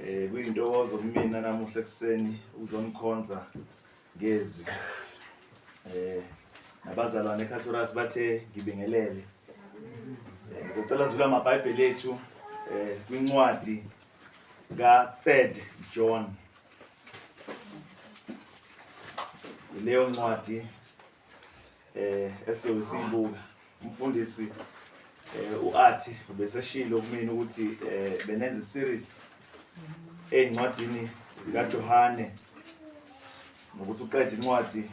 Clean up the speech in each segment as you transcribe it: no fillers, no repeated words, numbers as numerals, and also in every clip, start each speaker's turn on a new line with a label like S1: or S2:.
S1: Kuyintokozo kumina namuhla ekseni uzonikhonza ngezwi. Nabazalwane eCatholic bathe ngibingelele. Ngizocela sivula amabhayibheli ethu kwincwadi ka-3 John. Leyo ncwadi esiyoyibuka. Umfundisi uAthi ubeseshilo kumina ukuthi benenza iseries ezincwadini zikaJohane nokuthi uqede incwadi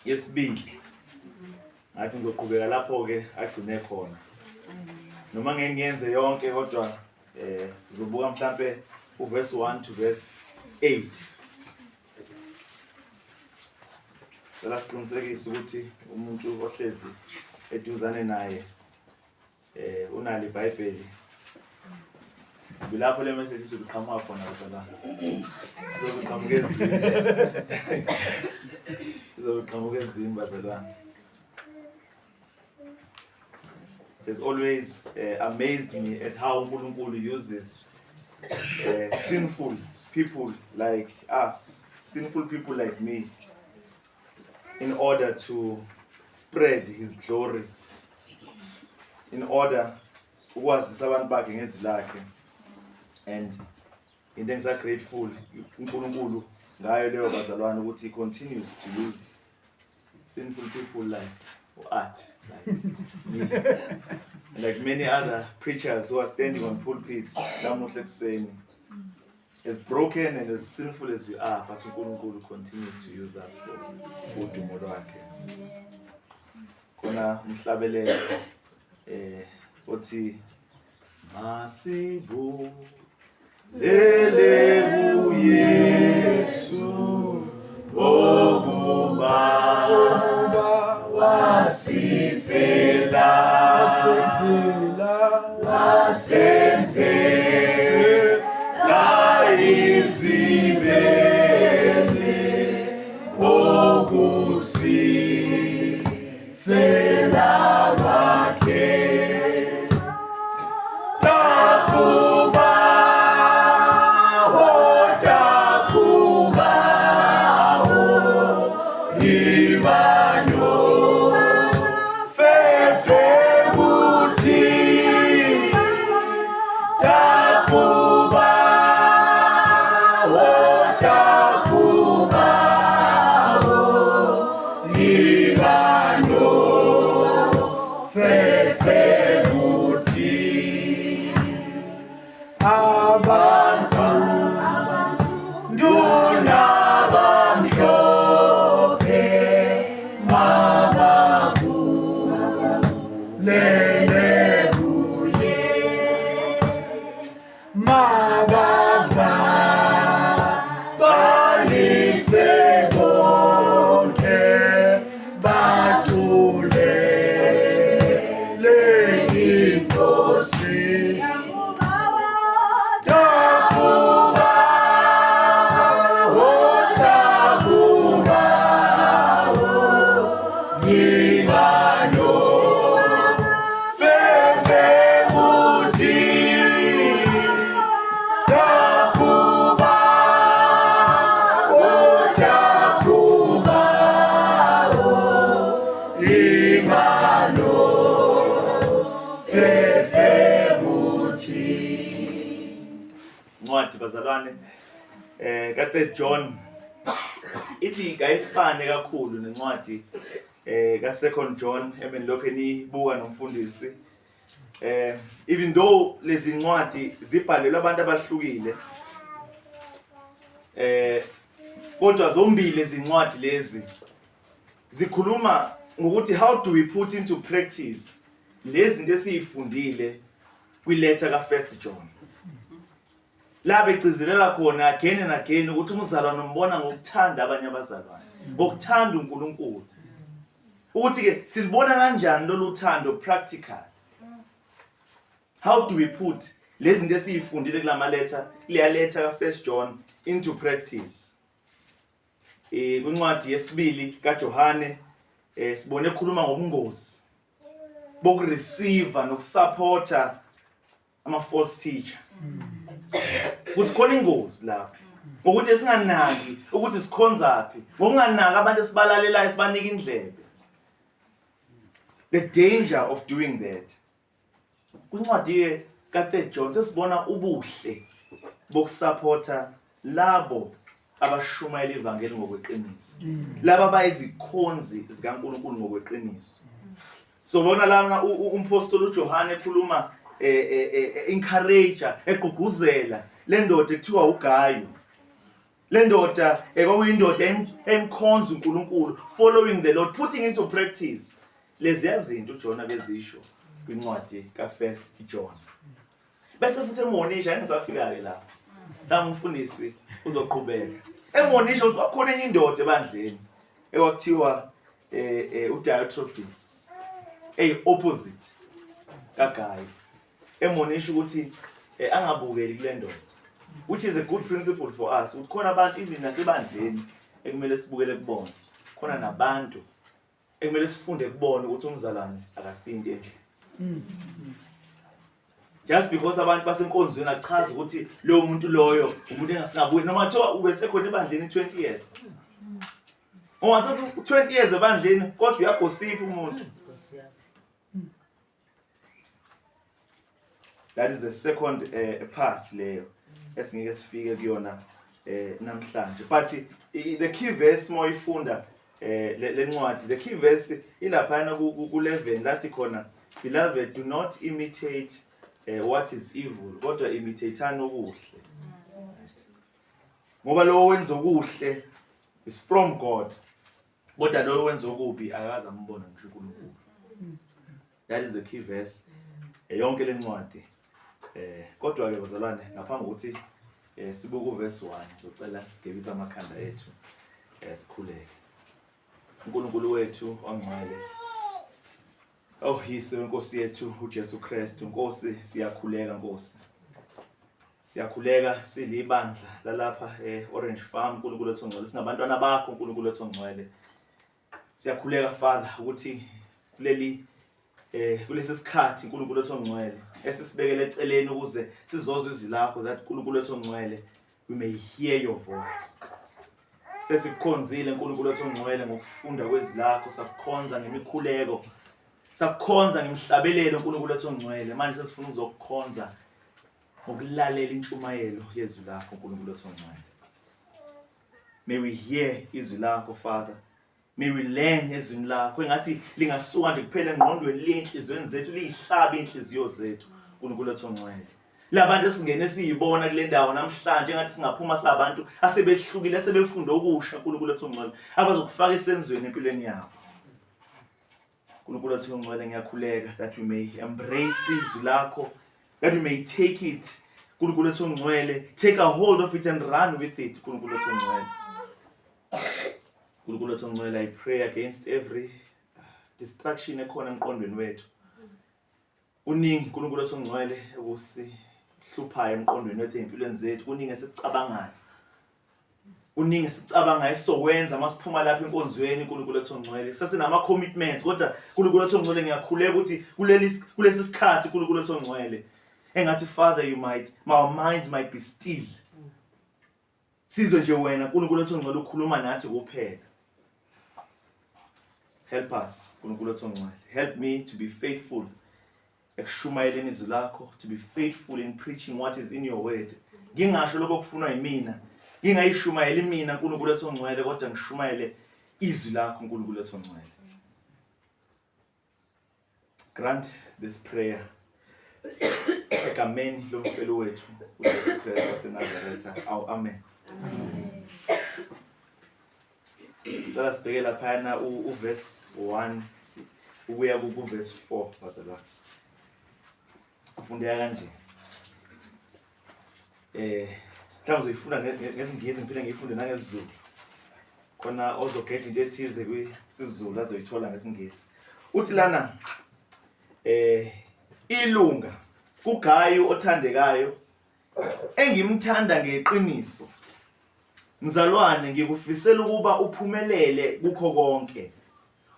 S1: yesibili. Ngathi ngizoqhubeka lapho ke agcine khona. Noma ngeke ngiyenze yonke kodwa sizobuka mhlambe uverse 1 to verse 8. Sela siqinisekise ukuthi umuntu ohlezi eduzane naye unali iBhayibheli. Bilapho le message izoqhamuka khona bazalwane. Izoqhamuka ezweni. Izoqhamuka ezweni bazalwane. It has always amazed me at how uNkulunkulu uses sinful people like us, sinful people like me, in order to spread his glory, in order ukwazisa abantu bakhe ngezwi lakhe. And into engisa grateful uNkulunkulu ngayo leyo bazalwane ukuthi he continues to use sinful people like Art, like me, and like many other preachers who are standing on pulpits namuhla ekseni. As broken and as sinful as we are, but uNkulunkulu continues to use us for udumo lwakhe. Khona umhlabelelo othi masibu lele uYesu okuba wasifela wasenzela izibele okusifela kwakhe. Bazalwane ka-3 John ithi kayifane kakhulu nencwadi ka-2 John lokho enibuka nomfundisi. Even though lezi ncwadi zibhalelwe abantu abahlukile, kodwa zombili lezi ncwadi lezi zikhuluma ngokuthi how do we put into practice lezi zinto esizifundile kwi-letter ka-1 John. La begcizelela khona again and again ukuthi umzalwane umbona ngokuthanda abanye abazalwane, ngokuthanda uNkulunkulu. Ukuthi ke silibona kanjani lolu thando practical? How do we put lezi zinto esizifundile kulama letter, le letter ka-1 John into practice? Kwincwadi yesibili kaJohane sibone ekhuluma ngobungozi bokureceive nokusupporta ama false teacher. ukuthi khona ingozi lapha ukuthi singanaki ukuthi sikhonzaphi ngokunganaki abantu esibalalelayo sibanika indlebe. The danger of doing that. Kwincwadi ka-3 John sesibona ubuhle bokusupporta labo abashumayela ivangeli ngokweqiniso, laba bayizikhonzi zikaNkulunkulu ngokweqiniso. So bona lana umpostoli uJohane ekhuluma encourager, egqugquzela le ndoda ekuthiwa uGayo. Le ndoda ekuyindoda emkhonza uNkulunkulu, following the Lord, putting into practice lezi yazinto uJohn abezisho kwincwadi ka-1 John. Bese futhi emonisha engisafika ke lapha. Dama umfundisi uzoqhubeka. Emonisha ukuthi kwakhona enye indoda ebandleni ekwakuthiwa uDiotrephes, opposite kaGayo. Emonisha ukuthi angabukeli kule ndoda, which is a good principle for us. Ukhona abantu even nasebandleni ekumele sibukele kubona. Khona nabantu ekumele sifunde kubona ukuthi umzalwane akasinto endle. Just because abantu basenkonzweni achaza ukuthi lo muntu loyo umuntu engasingabuyi noma kuthiwa ubesekhona ebandleni 20 years. Ungathatha 20 years ebandleni kodwa uyagosipha umuntu. That is the second part leyo esingeke sifike kuyona namhlanje. But the key verse moyifunda le ncwadi, the key verse ilaphana ku11 lathi khona, beloved, do not imitate what is evil, kodwa imitateana okuhle. Ngoba lo wenza okuhle is from God, kodwa lo wenza okubi akaze ambona ngisho uNkulunkulu. That is the key verse yonke le ncwadi. Kodwa ke bazalwane, ngaphambi kokuthi sibuke uverse 1 ngizocela sigebisa amakhanda ethu sikhuleke. uNkulunkulu wethu ongcwele, Yise wenkosi yethu uJesu Kristu, Nkosi siyakhuleka Nkosi. Siyakhuleka silibandla lalapha Orange Farm, uNkulunkulu wethu ongcwele, singabantwana bakho uNkulunkulu wethu ongcwele. Siyakhuleka Father ukuthi kulesi sikhathi uNkulunkulu wethu ongcwele esisibekele eceleni ukuze sizozwe izwi lakho, that uNkulunkulu wethu ongcwele we may hear your voice. Sesikukhonzile uNkulunkulu wethu ongcwele ngokufunda kwezwi lakho, sakukhonza ngemikhuleko, sakukhonza ngemhlabelelo uNkulunkulu wethu ongcwele. Manje sesifuna ukuzokukhonza ngokulalela intshumayelo yezwi lakho uNkulunkulu wethu ongcwele. May we hear izwi lakho Father. May we learn ezwini lakho engathi lingasuka nje kuphela engqondweni lenhlizweni zethu, liyihlabe inhliziyo zethu uNkulunkulu wethu ongcwele. Labantu esingene siyibona kule ndawo namhlanje engathi singaphuma sabantu asebehlukile, asebefunda okusha uNkulunkulu wethu ongcwele, abazokufaka isenzweni empilweni yabo. uNkulunkulu wethu ongcwele, ngiyakhuleka that we may embrace izwi lakho, that we may take it uNkulunkulu wethu ongcwele, take a hold of it and run with it uNkulunkulu wethu ongcwele. uNkulunkulu wethu ongcwele, I pray against every distraction ekhona emqondweni wethu. Uningi uNkulunkulu wethu ongcwele ukusihluphayo emqondweni wethu empilweni zethu, uningi esikucabangayo. Uningi esicabanga esokwenza masiphuma lapha enkonzweni uNkulunkulu wethu ongcwele. Sasinama commitments, kodwa uNkulunkulu wethu ongcwele ngiyakhuleka ukuthi kulesi sikhathi uNkulunkulu wethu ongcwele engathi Father, our minds might be still. Sizwe nje wena uNkulunkulu wethu ongcwele ukhuluma nathi kuphela. Help us uNkulunkulu wethu ongcwele. Help me to be faithful ekushumayeleni izwi lakho, to be faithful in preaching what is in your word. Ngingasho lokho kufunwa yimina, ngingayishumayeli mina uNkulunkulu wethu ongcwele, kodwa ngishumayele izwi lakho uNkulunkulu wethu ongcwele. Grant this prayer egameni lomfelo wethu uJesu Kristu waseNazaretha. Amen. Sala sibheke laphana uverse 1 ukuya kuverse 4 bazalwane. Ufundeka kanje. Mhlawumbe uzoyifunda ngesingisi, ngiphinde ngiyifunde nangesizulu. Khona ozogeta into ethize kwisizulu azoyithola ngesingisi. Uthi lana ilunga kuGayo othandekayo engimthanda ngeqiniso, mzalwane, ngikufisela ukuba uphumelele kukho konke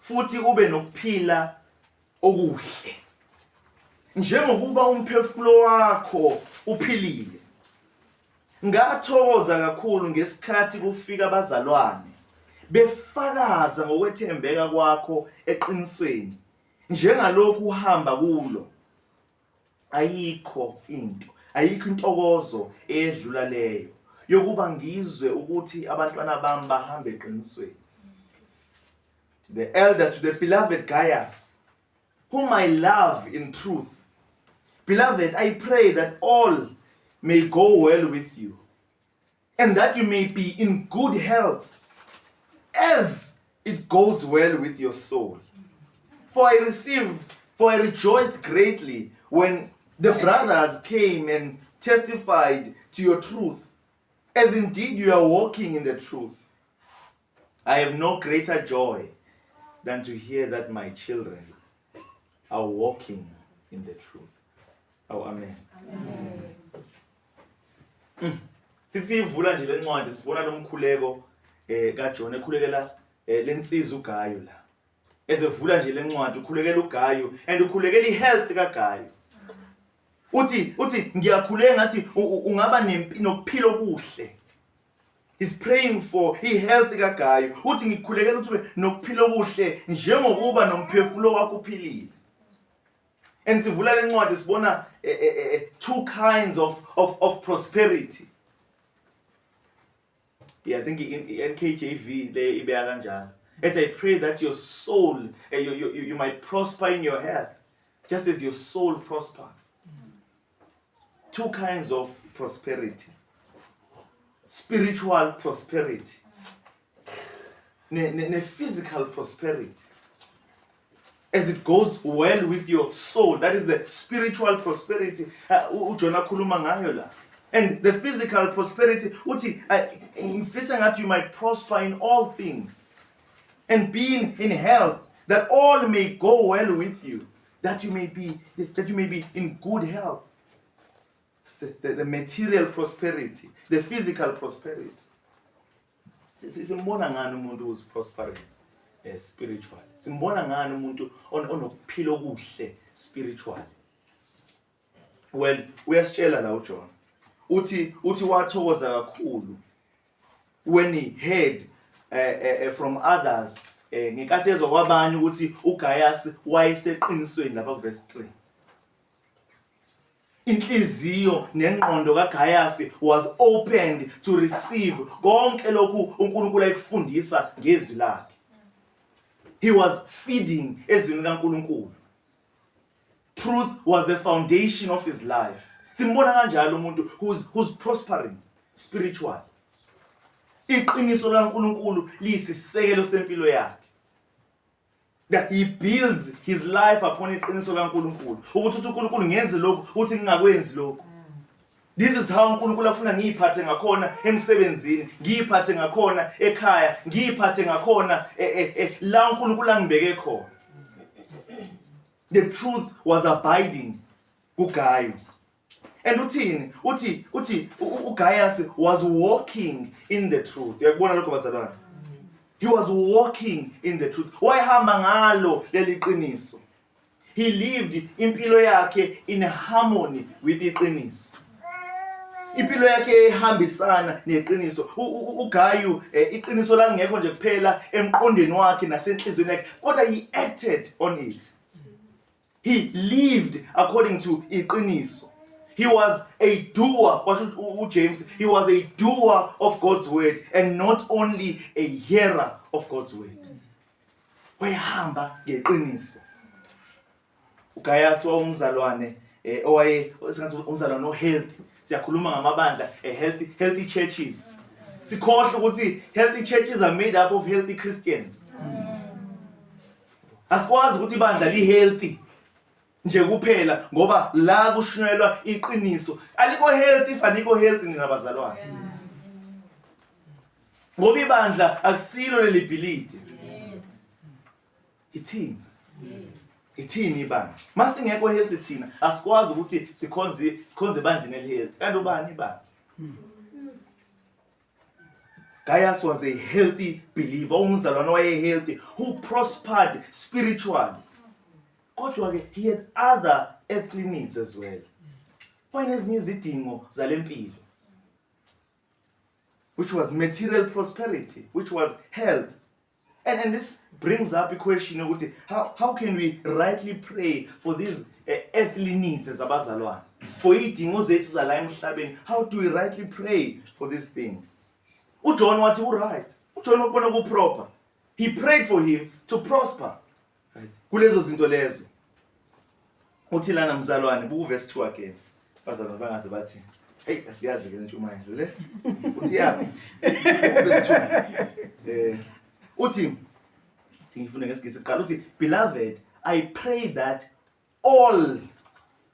S1: futhi ube nokuphila okuhle, njengokuba umphefumulo wakho uphilile. Ngathokoza kakhulu ngesikhathi kufika abazalwane befakaza ngokwethembeka kwakho eqinisweni njengalokhu uhamba kulo. Ayikho intokozo edlula leyo yokuba ngizwe ukuthi abantwana bami bahamba eqinisweni. The elder to the beloved Gaius, whom I love in truth. Beloved, I pray that all may go well with you, and that you may be in good health, as it goes well with your soul. For I rejoiced greatly when the brothers came and testified to your truth, as indeed you are walking in the truth. I have no greater joy than to hear that my children are walking in the truth. Oh, amen. Sisivula nje lencwadi sibona lomkhuleko kaJona ekhulekela lensiza uGayo la. Ezevula nje lencwadi ukhulekela uGayo and ukhulekela ihealth kaGayo. Uthi ngiyakhuleka ngathi ungaba nokuphila okuhle. He's praying for health kaGayo. Uthi ngikukhulekela ukuthi nokuphila okuhle njengokuba nomphefumulo wakho uphilile. And sivula lencwadi sibona two kinds of prosperity. Yeah, I think in NKJV they ibeka kanjalo. And I pray that your soul you might prosper in your health just as your soul prospers. Two kinds of prosperity. Spiritual prosperity. Ne physical prosperity. As it goes well with your soul, that is the spiritual prosperity. Ujona khuluma ngayo la. And the physical prosperity, uthi ngifisa ngathi you might prosper in all things and being in health, that all may go well with you, that you may be in good health. The material prosperity, the physical prosperity. Simbona ngani umuntu who's prospering spiritually. Simbona ngani umuntu onokuphila okuhle spiritually. Well, uyasitshela la uJohn. Uthi wathokoza kakhulu when he heard from others ngekathi ezwa kwabanye ukuthi uGaius wayeseqinisweni lapha ku verse 3. Inhliziyo nengqondo kaGaius was opened to receive konke lokhu uNkulunkulu ayekufundisa ngezwi lakhe. He was feeding ezwini kaNkulunkulu. Truth was the foundation of his life. Simbona kanjalo umuntu who's prospering spiritually. Iqiniso laNkulunkulu liyisisekelo sempilo yakhe. That he builds his life upon iqiniso laNkulunkulu. Ukuthi uNkulunkulu ngenze lokhu, uthi ngingakwenzi lokhu. This is how uNkulunkulu afuna ngiyiphathe ngakhona emsebenzini, ngiyiphathe ngakhona ekhaya, ngiyiphathe ngakhona la uNkulunkulu angibeke khona. The truth was abiding kuGayo. And uthini? Uthi uGaius was walking in the truth. Uyakubona lokho bazalwane? He was walking in the truth. Wayehamba ngalo leli qiniso. He lived impilo yakhe in harmony with iqiniso. Impilo yakhe ehambisana neqiniso. uGayo iqiniso langekho nje kuphela emqondweni wakhe nasenhlizweni yakhe, kodwa he acted on it. He lived according to iqiniso. He was a doer, James, he was a doer of God's word and not only a hearer of God's word. Wayehamba ngeqiniso. uGaius wawumzalwane umzalwane healthy. Siyakhuluma ngamabandla healthy churches. Sikhohle ukuthi healthy churches are made up of healthy Christians. Asikwazi ukuthi ibandla li-healthy nje kuphela ngoba la kushunyelwa iqiniso. Aliko healthy if aliko healthy ninabazalwane. Ngoba ibandla akusilo lelibhilidi. Ithini ibandla. Masingekho healthy thina asikwazi ukuthi sikhonze ibandla nelihealthy. Kanti ubani ibandla? Gaius was a healthy believer, umzalwane wayehealthy, who prospered spiritually. Kodwa he had other earthly needs as well. Wayenezinye izidingo zalempilo. which was material prosperity, which was health. And this brings up a question of how can we rightly pray for these earthly needs as abazalwane? For idingo zethu zala emhlabeni, how do we rightly pray for these things? UJohn wathi right. UJohn wakubona ku proper. He prayed for him to prosper. Right. Kulezo zinto lezo. Uthi lana mzalwane buku verse 2 again. Bazalwane bangaze bathi, hey asiyazi ke ntshumayelo le. Uthi yapi? Verse 2. Uthi ngifuna ngesigisi qala uthi, beloved, I pray that all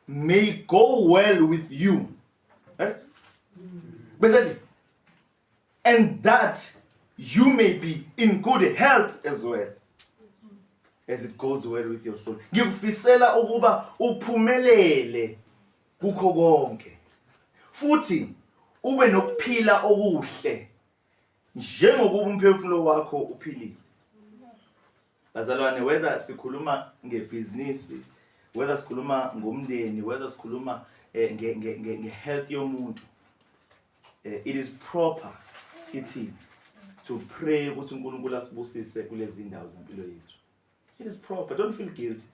S1: may go well with you. Right? Besethi, and that you may be in good health as well, as it goes well with your soul. Ngikufisela ukuba uphumelele kukho konke. Futhi ube nokuphila okuhle njengokuba umphefumulo wakho uphilile. Bazalwane, whether sikhuluma ngebhizinisi, whether sikhuluma ngomndeni, whether sikhuluma nge-health yomuntu, it is proper ithi to pray ukuthi uNkulunkulu asibusise kulezi indawo zempilo yethu. It is proper. Don't feel guilty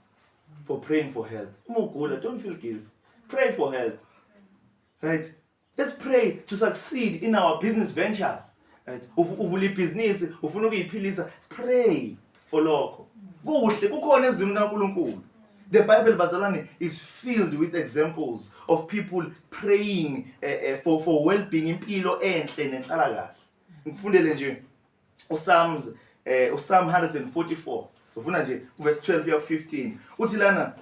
S1: for praying for health. Uma ugula, don't feel guilty. Pray for health. Right? Let's pray to succeed in our business ventures. Right? Uvula ibhizinisi, ufuna ukuyiphilisa, pray for lokho. Kuhle, kukhona ezwini kaNkulunkulu. The Bible, bazalwane, is filled with examples of people praying for well-being, impilo enhle nenhlalakahle. Ngifundele nje uPsalm 144. Ufuna nje verse 12 ya 15. Uthi lana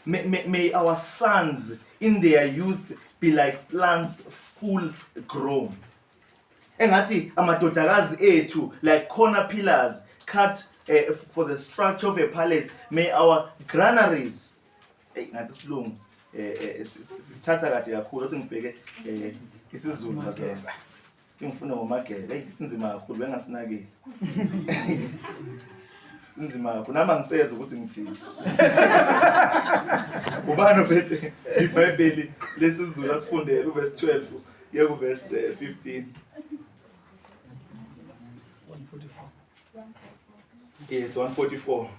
S1: may our sons in their youth be like plants full grown. Engathi amadodakazi ethu like corner pillars cut for the structure of a palace. May our granaries ngathi silungu sithatha kade kakhulu uthi ngibheke isiZulu bazalwane. Ngifuna ngomagele sinzima kakhulu bengasinakile. Sinzima kakhulu nama ngiseza ukuthi ngithini. Ubani ophethe iBhayibheli lesizulu asifundele uverse 12 ye ku verse 15. 144. Yes, 144.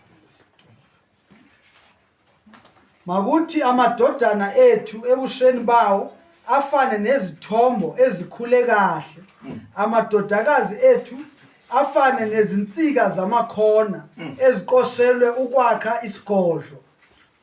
S2: Makuthi amadodana ethu ebusheni bawo afane nezithombo ezikhule kahle. Amadodakazi ethu afane nezinsika zamakhona eziqoshelwe ukwakha isigodlo.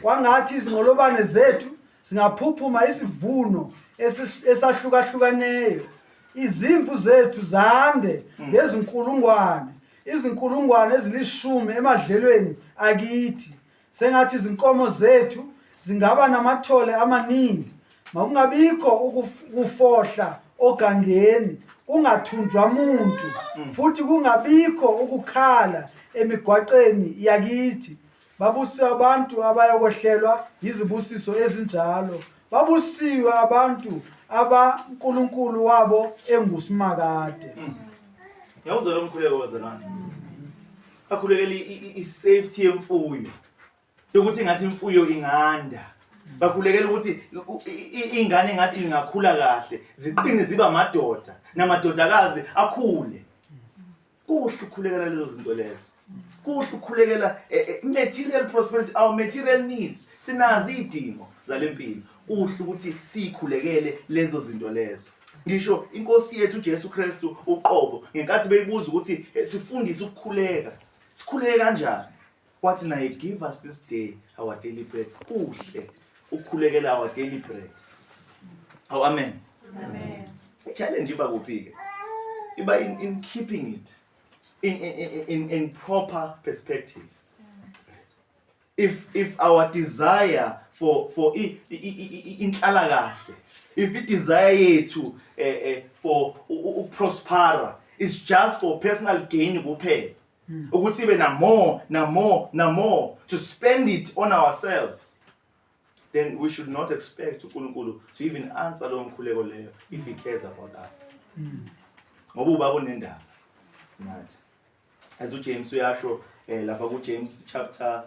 S2: Kwangathi izinqolobane zethu singaphuphuma isivuno esahlukahlukaneyo. Izimvu zethu zande ngezinkulungwane, izinkulungwane ezilishumi emadlelweni akithi. Sengathi izinkomo zethu zingaba namathole amaningi. Makungabikho ukufohla ogangeni, kungathunjwa umuntu, futhi kungabikho ukukhala emigwaqeni yakithi. Babusiwe abantu abayokohlelwa izibusiso ezinjalo. Babusiwe abantu abankulunkulu wabo engusimakade.
S1: Yawuzwa lo mkhuleko bazalwane. Bakhulekela i-safety yemfuyo. Ukuthi ngathi imfuyo inganda. Bakhulekela ukuthi ingane ngathi ingakhula kahle, ziqine ziba amadoda, namadodakazi akhule. Kuhle ukukhulekela lezo zinto lezo. Kuhle ukukhulekela material prosperity, our material needs. Sinazi idingo zalempilo. Kuhle ukuthi sikhulekele lezo zinto lezo. Ngisho inkosi yethu uJesu Kristu uqobo ngenkathi beyibuza ukuthi sifundise ukukhuleka. Sikhuleke kanjani? Wathi naye give us this day our daily bread. Kuhle ukukhulekela our daily bread. Oh, amen.
S3: Amen.
S1: Challenge iba kuphi ke? Iba in keeping it in proper perspective. If our desire for inhlalakahle, if the desire yethu for prosper is just for personal gain kuphela, ukuthi ibe na more to spend it on ourselves, then we should not expect uNkulunkulu to even answer lo mkhuleko leyo if he cares about us. Ngoba ubaba unendaba nathi. As uJames uyasho lapha ku James chapter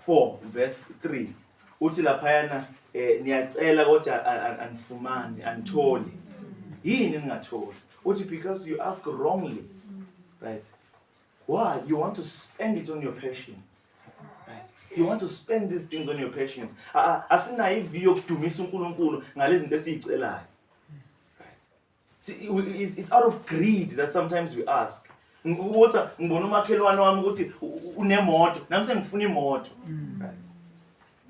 S1: 4 verse 3 uthi laphayana niyacela kodwa anifumani anitholi yini ningatholi uthi because you ask wrongly, right? Why? You want to spend it on your patience, right? You want to spend these things on your patience. Asinayo iviyo yokudumisa uNkulunkulu ngalezi zinto esizicelayo. See, it's out of greed that sometimes we ask. Ukuthi ngibona umakhelwane wami ukuthi unemoto, nami sengifuna imoto. Right?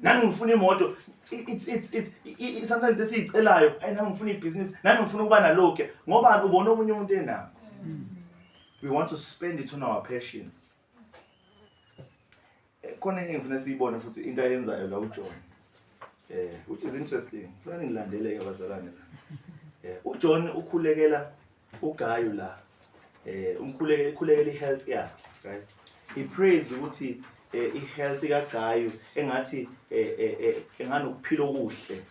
S1: Nami ngifuna imoto. It's sometimes esizicelayo, hey nami ngifuna ibusiness, nami ngifuna ukuba nalokho ngoba ubona omunye umuntu enako. We want to spend it on our patience. Khona ngifuna siyibone futhi into ayenzayo la uJohn. Which is interesting. Ngifuna ngilandeleke abazalwane la. uJohn ukhulekela uGayo la. Ukhulekela ihealth yakhe, right? He prays ukuthi ihealth kaGayo engathi enganokuphila okuhle.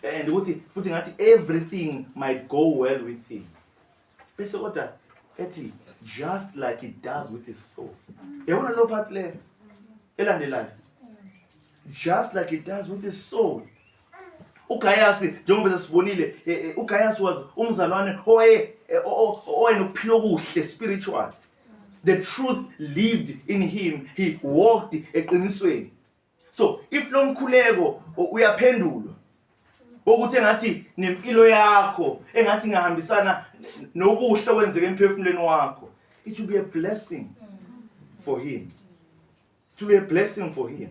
S1: And ukuthi futhi ngathi everything might go well with him. Bese kodwa ethi just like it does with his soul. Yabona lo part le elandelayo. Just like it does with his soul. uGaius njengoba sesibonile uGaius was umzalwane owayenokuphila okuhle spiritual. The truth lived in him. He walked eqinisweni. So if lo mkhuleko uyaphendulwa ukuthi engathi nempilo yakho engathi ngahambisana nokuhle okwenzeke emphefumulweni wakho, it will be a blessing for him. It will be a blessing for him.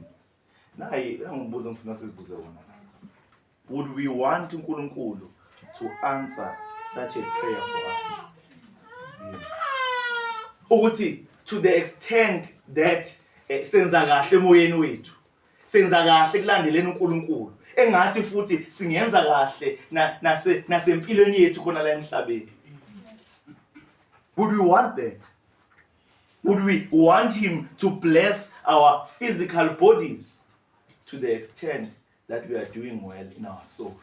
S1: Nayi angibuza ngifuna sizibuze wona. Would we want uNkulunkulu to answer such a prayer for us? Ukuthi to the extent that senza kahle emoyeni wethu, senza kahle kulandeleni uNkulunkulu, engathi futhi singenza kahle nasempilweni yethu khona la emhlabeni. Would we want that? Would we want him to bless our physical bodies to the extent that we are doing well in our soul?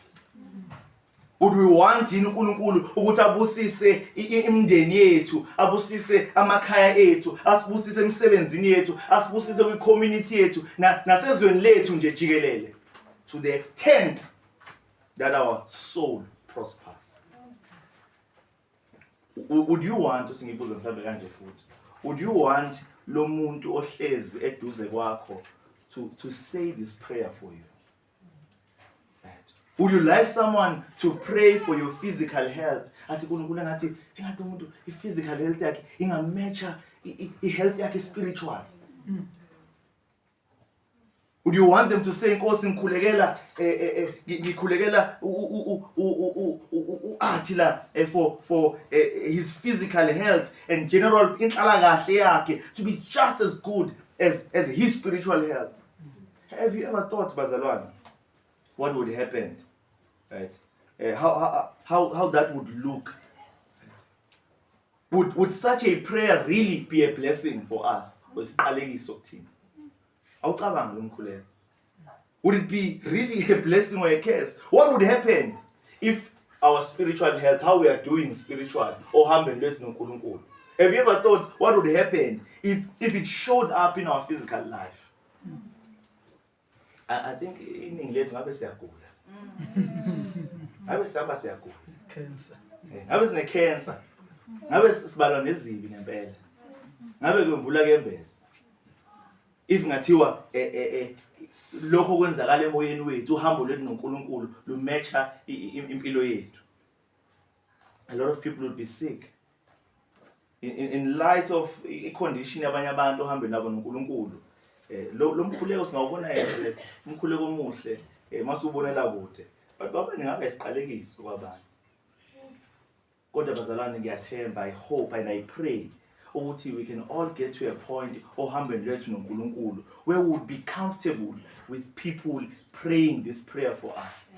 S1: Would we want uNkulunkulu ukuthi abusise imindeni yethu, abusise amakhaya ethu, asibusise emsebenzini yethu, asibusise kwi-community yethu nasezweni lethu nje jikelele, to the extent that our soul prospers? Would you want, usingibuza mhlawumbe kanje futhi, would you want lo muntu ohlezi eduze kwakho to say this prayer for you? Would you like someone to pray for your physical health? Athi uNkulunkulu ngathi umuntu i-physical health yakhe ingamatcha i-health yakhe spiritual. Would you want them to say inkosi ngikhulekela athi la for his physical health and general inhlalakahle yakhe to be just as good as his spiritual health? Have you ever thought, bazalwane, what would happen? Right? How that would look? Would such a prayer really be a blessing for us? Would it be really a blessing or a curse? What would happen if our spiritual health, how we are doing spiritual, or hamben less no nkulunkulu? Have you ever thought what would happen if it showed up in our physical life? I think in English ngabe siyagula. Ngabe sihamba siyagula.
S2: Cancer.
S1: Ngabe sine cancer. Ngabe sibalwa nezibi ngempela. Ngabe kwembula kembezo. If ngathiwa lokho kwenzakala emoyeni wethu, uhambo lwethu noNkulunkulu lumatcha impilo yethu, a lot of people would be sick. In light of i-condition yabanye abantu ohambe nabo noNkulunkulu, lo mkhuleko singawubona yena umkhuleko omuhle masubonela kude, but babani ngabe isiqalekiso kwabanye. Kodwa bazalwane, ngiyathemba, I hope and I pray ukuthi we can all get to a point ohambeni lwethu noNkulunkulu where we would be comfortable with people praying this prayer for us,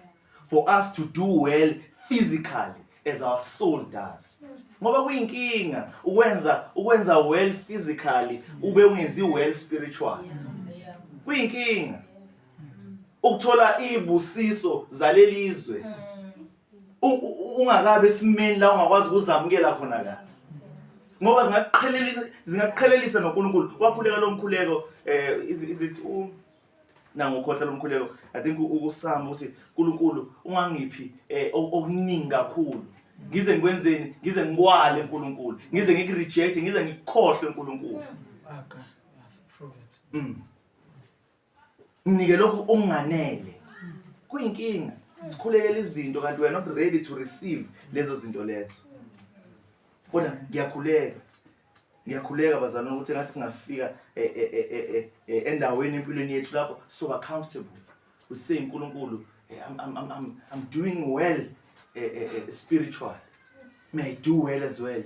S1: for us to do well physically as our soul does. Ngoba kuyinkinga ukwenza well physically ube ungenzi well spiritual. Kuyinkinga ukuthola ibusiso zalelizwe ungakabe esimeni la ungakwazi ukuzamukela khona la, ngoba zingaqhelelisa noNkulunkulu. Wakhuleka lo mkhuleko, is it nangokhohla lomkhuleko. I think ukusamba ukuthi uNkulunkulu ungangiphi okuningi kakhulu. Ngize ngikwenzeni, ngize ngikwale uNkulunkulu, ngize ngikureject, ngize ngikukhohle uNkulunkulu.
S2: Okay, yes, Proverbs.
S1: Nike lokho okunganele. Kuyinkinga. Sikhulekela izinto kanti we are not ready to receive lezo zinto lezo. Kodwa ngiyakhuleka bazalwane ukuthi ngathi singafika endaweni empilweni yethu lapho so comfortable. We say uNkulunkulu, I'm doing well spiritual. May I do well as well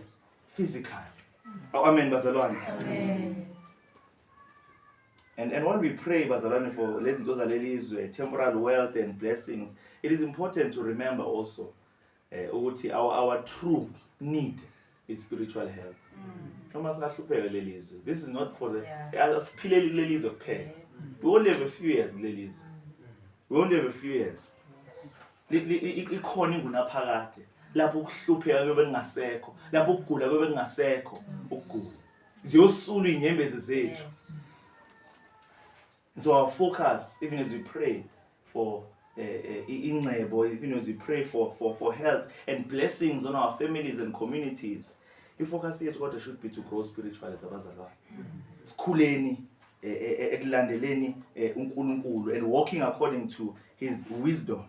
S1: physically. Amen bazalwane.
S3: Amen.
S1: And while we pray bazalwane for lezi zinto zalelizwe, temporal wealth and blessings, it is important to remember also ukuthi our true need is spiritual health. Noma singahlupheka lelizwe. This is not for the asiphileli lelizwe kuphela. We only have a few years lelizwe. We only have a few years. Ikhona ingunaphakade lapho ukuhlupheka kube kungasekho, lapho ukugula kube kungasekho, ukugula. Ziyosula inyembezi zethu. So our focus, even as we pray for ingcebo, even as we pray for health and blessings on our families and communities, the focus here what should be to grow spiritually as abazalwane. Sikhuleni ekulandeleni uNkulunkulu and walking according to his wisdom.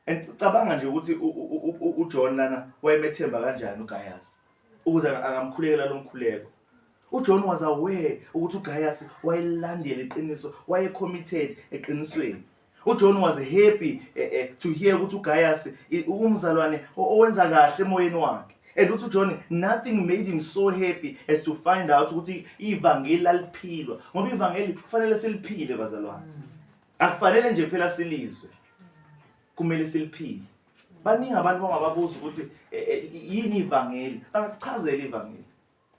S1: And cabanga nje ukuthi uJohn lana wayemethemba kanjani uGaius ukuze akamkhulekela lo mkhuleko. uJohn was aware ukuthi uGaius wayelandela iqiniso, wayecommitted eqinisweni. uJohn was happy to hear ukuthi uGaius umzalwane owenza kahle emoyeni wakhe. And uthi uJohn, nothing made him so happy as to find out ukuthi ivangeli laliphilwa. Ngoba ivangeli kufanele siliphile bazalwane. Akufanele nje phela silizwe. Kumele siliphile. Baningi abantu bangababuza ukuthi yini ivangeli? Bangakuchazela ivangeli.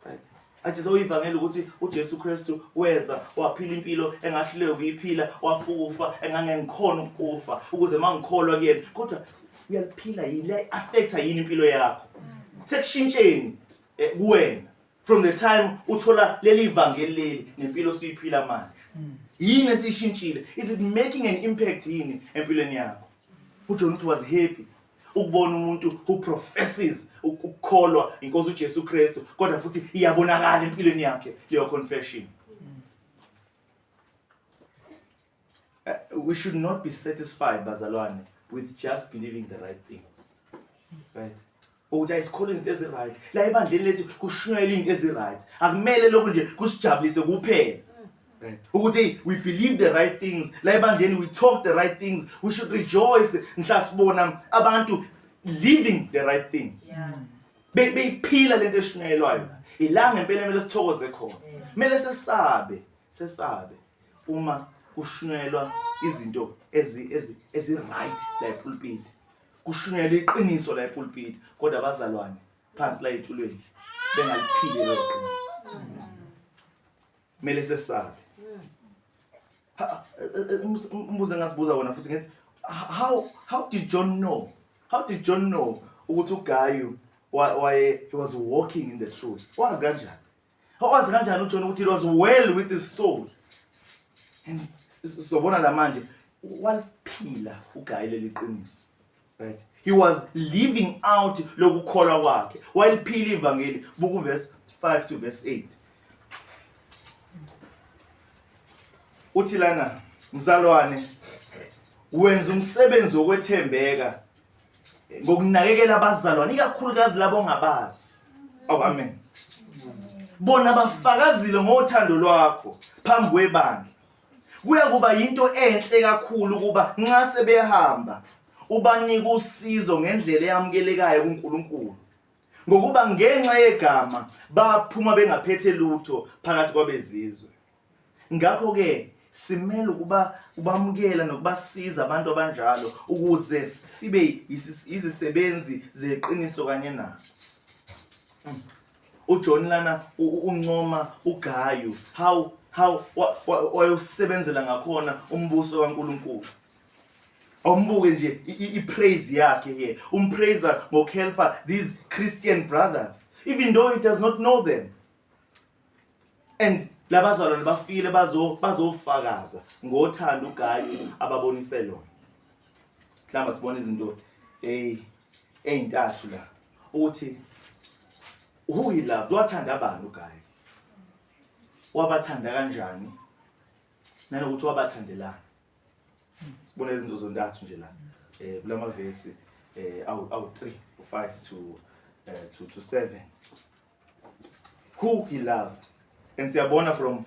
S1: Right? Athi ivangeli ukuthi uJesu Kristu weza waphila impilo engahlule ukuyiphila, wafufa engangengikhona ukufa ukuze mangikholwa kuyena. Kodwa uyaliphila yini? Affecta yini impilo yakho? Sekushintsheni kuwena from the time uthola leli ivangeli leli nempilo siyiphila manje. Yini esishintshile? Is it making an impact yini empilweni yakho? uJohn was happy ukubona umuntu who professes ukukholwa inkosi uJesu Kristu kodwa futhi iyabonakala empilweni yakhe leyo confession. We should not be satisfied bazalwane with just believing the right things. Right? Ukuthi ayisikholwe izinto eziright. La ebandleni lethu kushunyelwa izinto eziright. Akumele lokho nje kusijabulise kuphela. Right. Ukuthi we believe the right things. La ebandleni we talk the right things. We should rejoice mhla sibona abantu living the right things.
S3: Yeah.
S1: Beyiphila lento eshunyelwayo. Ilanga impela kumele sithokoze khona. Kumele sesabe uma kushunyelwa izinto ezi-right la epulpit. Kushunyelwa iqiniso la epulpit kodwa abazalwane phansi la ethulweni bengaliphile lo qiniso. Kumele sesabe. Umbuzo ngasibuza wona futhi ngithi how did John know? How did John know ukuthi uGayu why he was walking in the truth? Wazi kanjani? Wazi kanjani uJohn ukuthi he was well with his soul? And sobona la manje waliphila uGayu leli qiniso. Right? He was living out lokukholwa kwakhe. Waliphila ivangeli buku verse 5 to verse 8. Uthi lana mzalwane wenza umsebenzi wokwethembeka ngokunakekela abazalwane ikakhulukazi labo ongabazi. Oh amen. Bona bafakazile ngothando lwakho phambi kwebandla. Kuya kuba into enhle kakhulu kuba nxa sebehamba ubanika usizo ngendlela eyamukelekayo kuNkulunkulu. Ngokuba ngenxa yegama baphuma bengaphethe lutho phakathi kwabezizwe. Ngakho ke simele ukuba ubamukela nokubasiza abantu abanjalo ukuze sibe izisebenzi zeqiniso kanye nabo. uJohn lana uncoma uGayu how wayosebenzela ngakhona umbuso kaNkulunkulu. Awumbuke nje ipraise yakhe here. Umpraiser ngokhelpa these Christian brothers even though he does not know them. And labazalwane bafile bazofakaza ngothando uGayi ababonise lona. Mhlawumbe sibona izinto ey'ntathu la ukuthi who he loved, wathanda abani uGayi, wabathanda kanjani, nanokuthi wabathandelani. Sibona izinto zontathu nje la kulama verse awu 3 to 5 to 7. Who he loved. And siyabona from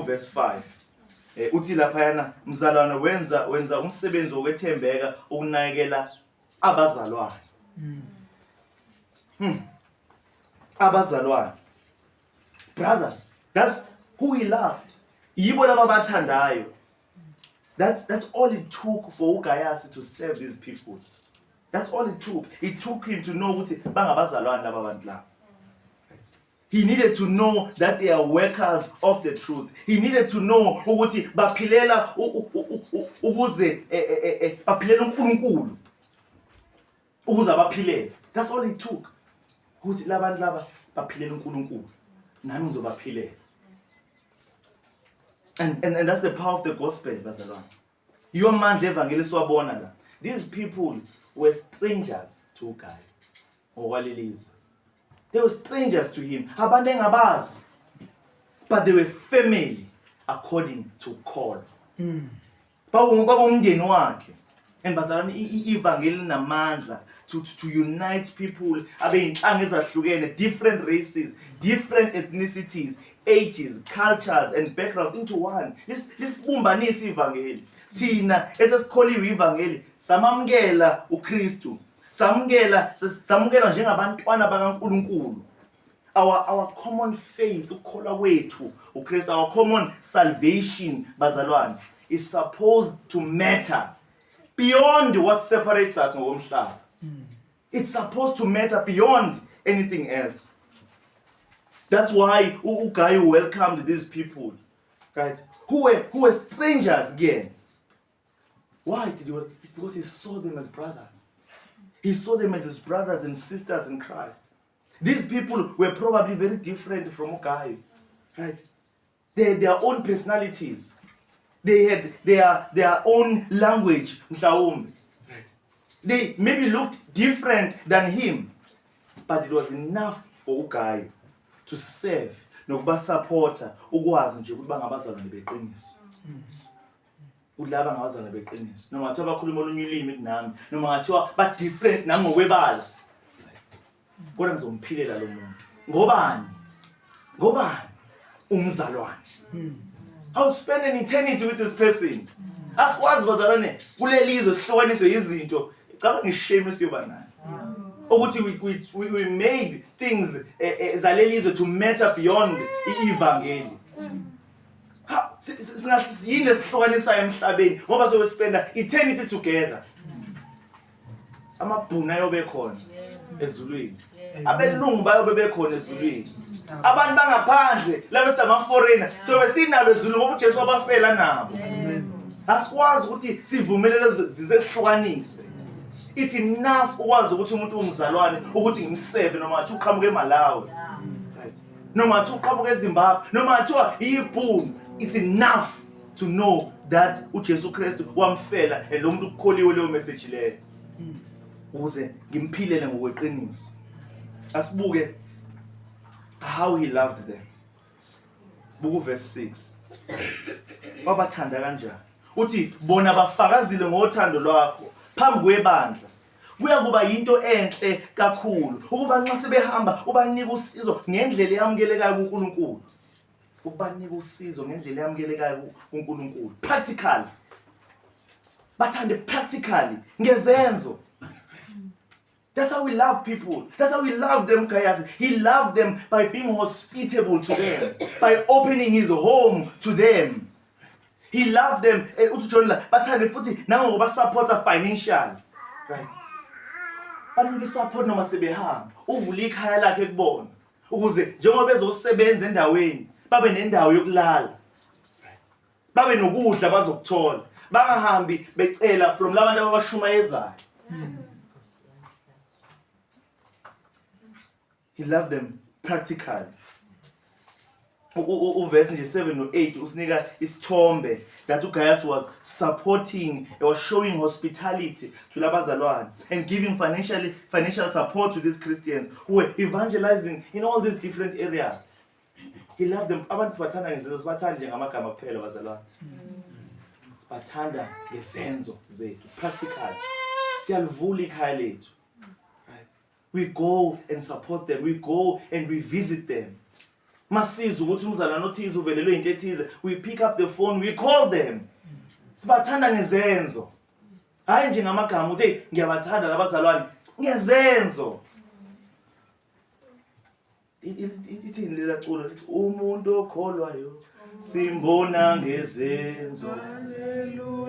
S1: verse 5. Uthi lapha yana mzalwane wenza umsebenzi wokwethembeka ukunakekela abazalwane. Abazalwane. Brothers, that's who he loved. Yibo laba bathandayo. That's all it took for uGayasi to serve these people. That's all it took. It took him to know ukuthi bangabazalwane laba bantu laba. He needed to know that they are workers of the truth. He needed to know ukuthi baphilela ukuze baphilela uNkulunkulu. Ukuze abaphilele. That's all it took. Ukuthi labantu laba baphilela uNkulunkulu. Nami ngizobaphilela. And that's the power of the gospel, bazalwane. Yomandla evangeli siwabona la. These people were strangers to uGayi. Ngokwalelizwe. They were strangers to him. Abantu engabazi. But they were family according to call. Babumndeni wakhe. And bazalwane ivangeli namandla to unite people abeyinhlanga ezahlukene, different races, different ethnicities, ages, cultures and backgrounds into one. Lisibumbanisa ivangeli. Thina esesikholiwe ivangeli samamkela uKristu. Samukela njengabantwana bakaNkulunkulu. Our common faith, ukholwa kwethu uKristu, our common salvation, bazalwane, is supposed to matter beyond what separates us ngokomhlaba. It's supposed to matter beyond anything else. That's why uGayi welcomed these people, right? Who were strangers again. Why did he? It's because he saw them as brothers. He saw them as his brothers and sisters in Christ. These people were probably very different from uGayi, right? They had their own personalities. They had their own language, mhlawumbe. Right? They maybe looked different than him, but it was enough for uGayi to serve, nokubasupporta, ukwazi nje ukuthi bangabazalwane beqiniso. Ulaba ngabazalwane beqiniso. Noma ngathiwa bakhuluma olunye ulimi kunami, noma ngathiwa ba different nangokwebala. Kodwa ngizompilela lo muntu. Ngobani? Umzalwane. I'll spend an eternity with this person. Asikwazi bazalwane kulelizwe sihlukaniswe izinto. Cabanga ishame siyoba nayo. Ukuthi we made things zalelizwe to matter beyond ievangeli. Yini lesihlukanisa emhlabeni ngoba sobe spenda eternity together. Amabhuna ayobe khona ezulwini. Abelungu bayobe bekhona ezulwini. Abantu bangaphandle laba sama foreigner sobe sinabo ezulu ngoba uJesu wabafela nabo. Asikwazi ukuthi sivumelele zisehlukanise. It's enough ukwazi ukuthi umuntu umzalwane ukuthi ngimseve noma athi uqhamuke eMalawi. Right? Noma athi uqhamuke eZimbabwe, noma athiwa iBhunu. It's enough to know that uJesu Kristu wamfela and lo muntu ukholiwe leyo message leyo. Ukuze ngimphilele ngokweqiniso. Asibuke how he loved them. Buku verse 6. Wabathanda kanjani? Uthi bona bafakazile ngothando lwakho phambi kwebandla. Kuya kuba yinto enhle kakhulu ukuba nxa sebehamba ubanika usizo ngendlela eyamukelekayo kuNkulunkulu. Ubanika usizo ngendlela eyamukelekayo kuNkulunkulu. Practically. Bathande practically ngezenzo. That's how we love people. That's how we love them, Gayasi. He loved them by being hospitable to them, by opening his home to them. He loved them. Bathande futhi nangoba supporta financially. Right? Banika support noma sebehamba. Uvula ikhaya lakhe kubona. Ukuze njengoba bezosebenza endaweni, babe nendawo yokulala. Right? Babe nokudla bazokuthola. Bangahambi becela from labantu abashumayezayo. He loved them practically. Verse 7 to 8 usinika isithombe that uGaius was supporting, he was showing hospitality to labazalwane and giving financial support to these Christians who were evangelizing in all these different areas. He loved them. Abantu sibathanda ngezenzo, sibathanda njengamagama kuphela bazalwane. Sibathanda ngezenzo zethu, practical. Siyalivula ikhaya lethu. Right? We go and support them. We go and we visit them. Masiza ukuthi umzalwane othize uvelelwe into ethize, we pick up the phone, we call them. Sibathanda ngezenzo. Hayi nje ngamagama uthi ngiyabathanda labazalwane ngezenzo. Ithi lela culo lithi umuntu okholwayo simbona ngezenzo.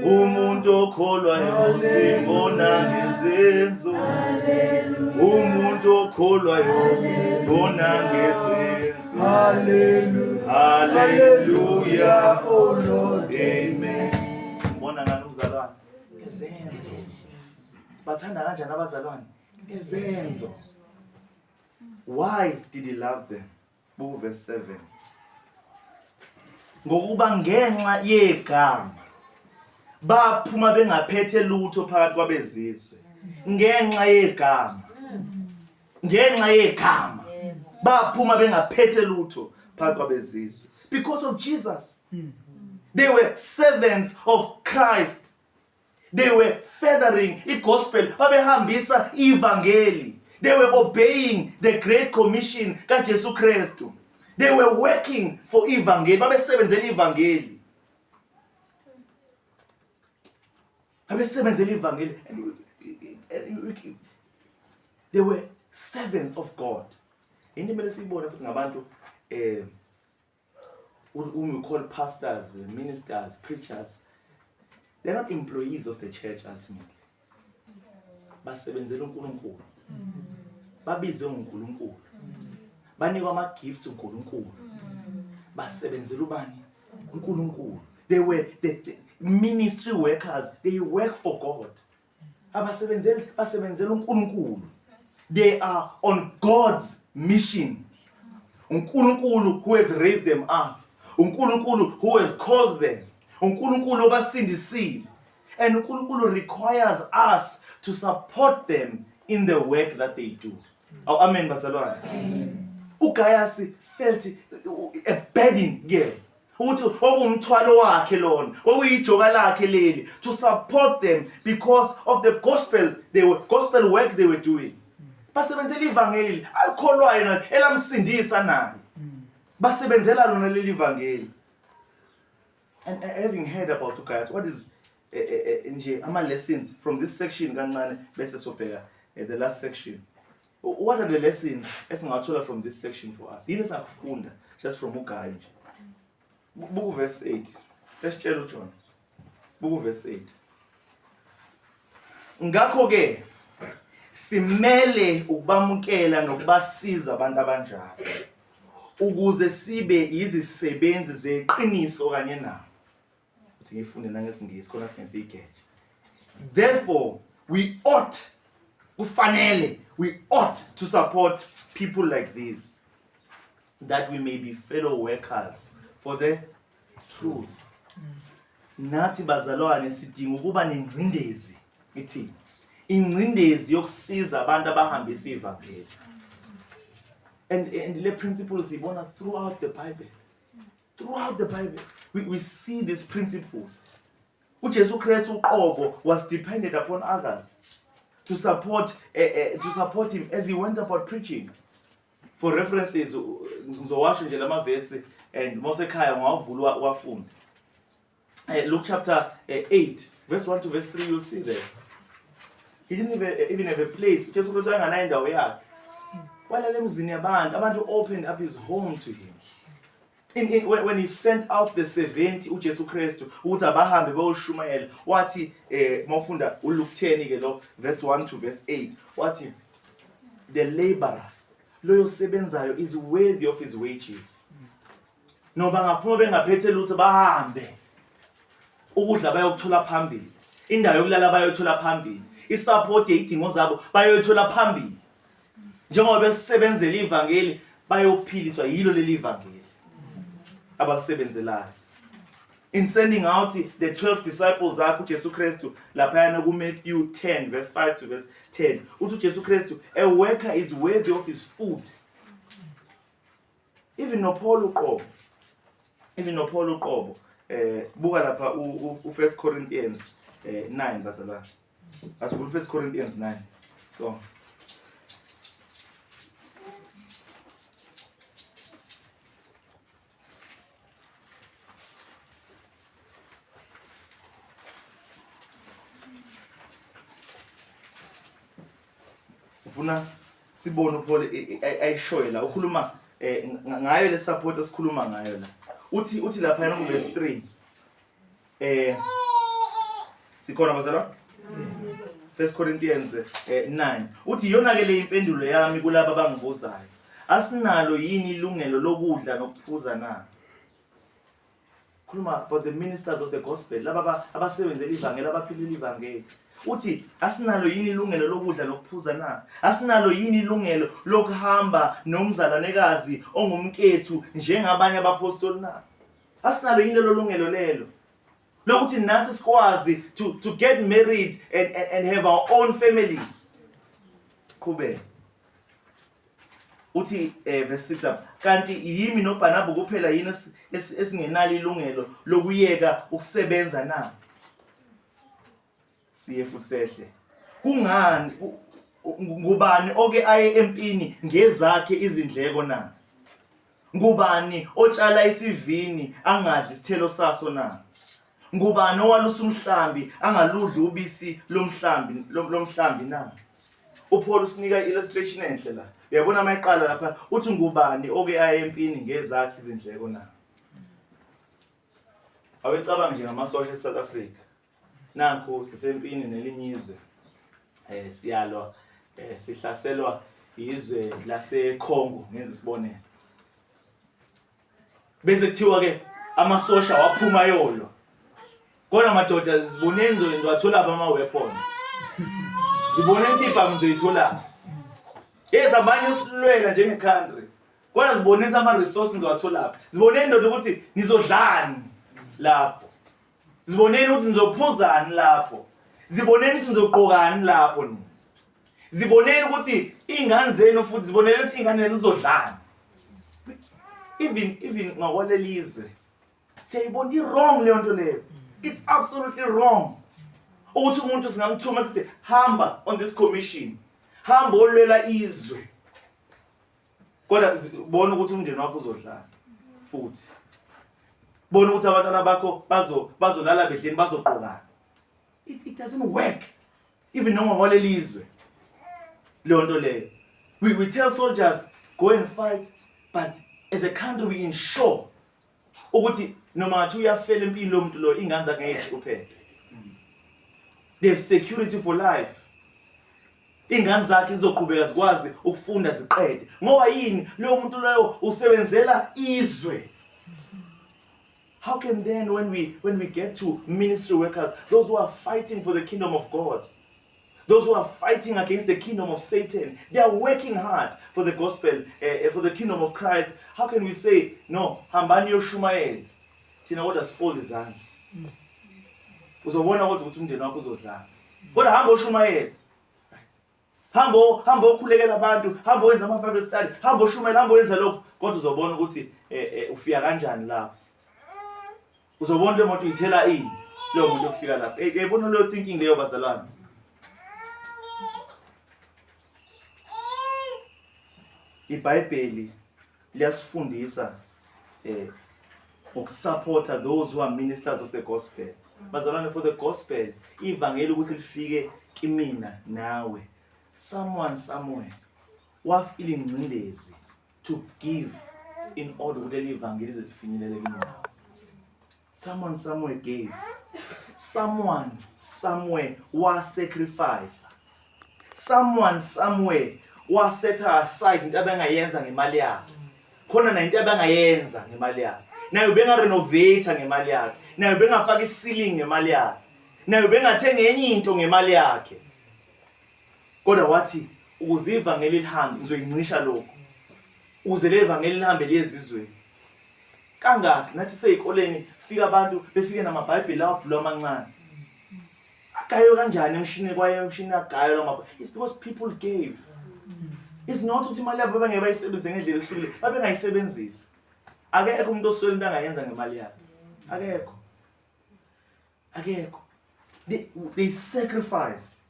S1: Umuntu okholwayo simbona ngezenzo. Umuntu okholwayo simbona ngezenzo.
S2: Hallelujah.
S1: Hallelujah.
S2: Oh Lord.
S1: Amen. Simbona ngani umzalwane? Ngezenzo. Sibathanda kanjani abazalwane? Ngezenzo. Why did he love them? Verse 7. Ngokuba ngenxa yegama baphuma bengaphethe lutho phakathi kwabezizwe. Ngenxa yegama. Ngenxa yegama baphuma bengaphethe lutho phakathi kwabezizwe. Because of Jesus. They were servants of Christ. They were furthering the gospel. Babehambisa ivangeli. They were obeying the great commission kaJesu Kristu. They were working for evangeli. Babesebenzela ivangeli. Babesebenzela ivangeli. They were servants of God. Into mele siyibone futhi ngabantu whom we call pastors, ministers, preachers. They're not employees of the church ultimately. Basebenzela uNkulunkulu. Babizwe nguNkulunkulu. Banikwa ama-gifts uNkulunkulu. Basebenzela ubani? uNkulunkulu. They were the ministry workers. They work for God. Basebenzela uNkulunkulu. They are on God's mission. uNkulunkulu who has raised them up. uNkulunkulu who has called them. uNkulunkulu obasindisile. And uNkulunkulu requires us to support them in the work that they do. Oh, amen, bazalwane. uGaius felt a burden here. Ukuthi kwakuumthwalo wakhe lona, kwakuyijoka lakhe leli to support them because of the gospel work they were doing. Basebenzela ivangeli alikholwayo na elamsindisa naye. Basebenzela lona leli ivangeli. And having heard about uGaius, what is nje ama lessons from this section kancane bese sobheka the last section. What are the lessons esingathola from this section for us? Yini sakufunda just from uGaius nje. Buku verse 8. Let's tell John. Buku verse 8. Ngakho ke simele ukubamukela nokubasiza abantu abanjalo ukuze sibe izisebenzi zeqiniso kanye nabo. Uthi ngifunde nangesingisi khona singesigeje. Therefore we ought to support people like this, that we may be fellow workers for the truth. Nathi bazalwane sidinga ukuba nengcindezi ithi ingcindezi yokusiza abantu abahambisa ivangeli. And the principles ibona throughout the Bible. Throughout the Bible we see this principle. uJesu Kristu uqobo was dependent upon others to support him as he went about preaching. For references, ngizowasho nje lama verse and mosekhaya ngawavula wafunda. Luke chapter 8 verse 1 to verse 3, you'll see that he didn't even have a place. uJesu Kristu anganayo indawo yakhe. Walele emzini yabantu, abantu opened up his home to him. When he sent out the 70 uJesu Kristu ukuthi abahambe bayoshumayela, wathi mawufunda uLuke 10 ke lo verse 1 to verse 8, wathi the laborer loyo sebenzayo is worthy of his wages. No bangaphuma bengaphethe lutho bahambe. Ukudla bayokuthola phambili. Indawo yokulala bayothola phambili. Isupport yezidingo zabo bayothola phambili. Njengoba besebenzela ivangeli bayophiliswa yilo leli ivangeli. abasebenzelayo. In sending out the 12 disciples akho uJesu Kristu laphayana kuMatthew 10 verse 5 to verse 10 uthi uJesu Kristu, a worker is worthy of his food. Even noPaul uqobo buka lapha u1 Corinthians 9 basala. Asivula 1 Corinthians 9. So ufuna sibone uPaul ayishoye la ukhuluma ngayo le support esikhuluma ngayo la. Uthi lapha ku verse 3 sikhona bazalwa 1 Corinthians 9 uthi yona ke le impendulo yami kulabo abangibuzayo, asinalo yini ilungelo lokudla nokuphuza na? Khuluma about the ministers of the gospel, laba abasebenzela ivangeli, abaphilile ivangeli. Uthi asinalo yini ilungelo lokudla nokuphuza na? Asinalo yini ilungelo lokuhamba nomzalanekazi ongumkethu njengabanye abapostoli na? Asinalo yini lo lungelo lelo lokuthi nathi sikwazi to get married and have our own families. Kube uthi verse 6 kanti yimi noBarnaba kuphela yini esingenalo ilungelo lokuyeka ukusebenza na? Siye futhi sehle. Kungani ngubani oke aye empini ngezakhe izindleko na? Ngubani otshala isivini angadli isithelo saso na? Ngubani owalusa umhlambi angaludli ubisi lomhlambi na? uPaul usinika illustration enhle la. Uyabona mayiqala lapha uthi ngubani oke aye empini ngezakhe izindleko na? Awecabanga nje ngamasosha eSouth Africa. Nakho sisempini nelinyizwe. Siyalwa sihlaselwa izwe laseCongo ngenze sibonene. Bese kuthiwa ke amasosha waphuma yolwa. Kodwa madoda ziboneni ngizothola ama weapons. Ziboneni imphamvu ngizoyithola. Ezamanye usilwela njenge country. Kodwa ziboneni ama resources ngizothola. Ziboneni ndoda ukuthi nizodlani lapho. Ziboneni ukuthi nizophuzani lapho. Ziboneni ukuthi nizogqokani lapho ni. Ziboneni ukuthi ingane zenu futhi ziboneni ukuthi ingane zenu zizodlani. Even ngakwalelizwe. Siyayibona i-wrong leyo nto leyo. It's absolutely wrong. Ukuthi umuntu singamthuma sithi hamba on this commission. Hamba olwela izwe. Kodwa bona ukuthi umndeni wakho uzodlala futhi. Bona ukuthi abantwana bakho bazolala bedleni bazogqokana. It doesn't work. Even noma ngolelizwe. Leyo nto leyo. We tell soldiers go and fight, but as a country we ensure ukuthi noma ngathi uyafela empini lo muntu lo ingane zakhe ngeke kuphela. They have security for life. Ingane zakhe izoqhubeka zikwazi ukufunda ziqede. Ngoba yini lo muntu loyo usebenzela izwe. How can then when we get to ministry workers, those who are fighting for the kingdom of God, those who are fighting against the kingdom of Satan, they are working hard for the gospel, for the kingdom of Christ. How can we say, no, hambani yoshumayela? Thina kodwa sifold izandla. Uzobona ukuthi umndeni wakho uzodlala. Kodwa hamba oshumayela. Hamba okhulekela abantu, hamba wenza ama-Bible study, hamba oshumayela, hamba wenza lokho, kodwa uzobona ukuthi ufika kanjani lapho. Uzobona le moto uyithela ini leyo muntu ofika lapho. Yayibona leyo thinking leyo bazalwane. iBhayibheli liyasifundisa ukusupporta those who are ministers of the gospel. Bazalwane, for the gospel ivangeli ukuthi lifike kimina nawe, someone somewhere wafila ingcindezi to give in order ukuthi le ivangeli lifinyelele kimi nawe. Someone somewhere gave. Someone somewhere was sacrifice. Someone somewhere was set aside into abengayenza ngemali yakhe. Khona na into abengayenza ngemali yakhe. Nayo benga renovate ngemali yakhe. Nayo bengafaka i-ceiling ngemali yakhe. Nayo bengathenga enye into ngemali yakhe. Kodwa wathi ukuze ivangeli lihambe ngizoyincisha lokho. Ukuze le ivangeli lihambe liyezizweni. kangaki nathi seyikoleni fika abantu befike namabhayibheli abhulu amancane agayo kanjani emshini kwaye emshini agayo lamabhayibheli. It's because people gave. It's not ukuthi imali yabo bengeke bayisebenzise ngendlela ehlukile babengayisebenzisi. Akekho umuntu oswele into angayenza ngemali yakhe. Akekho. They sacrificed.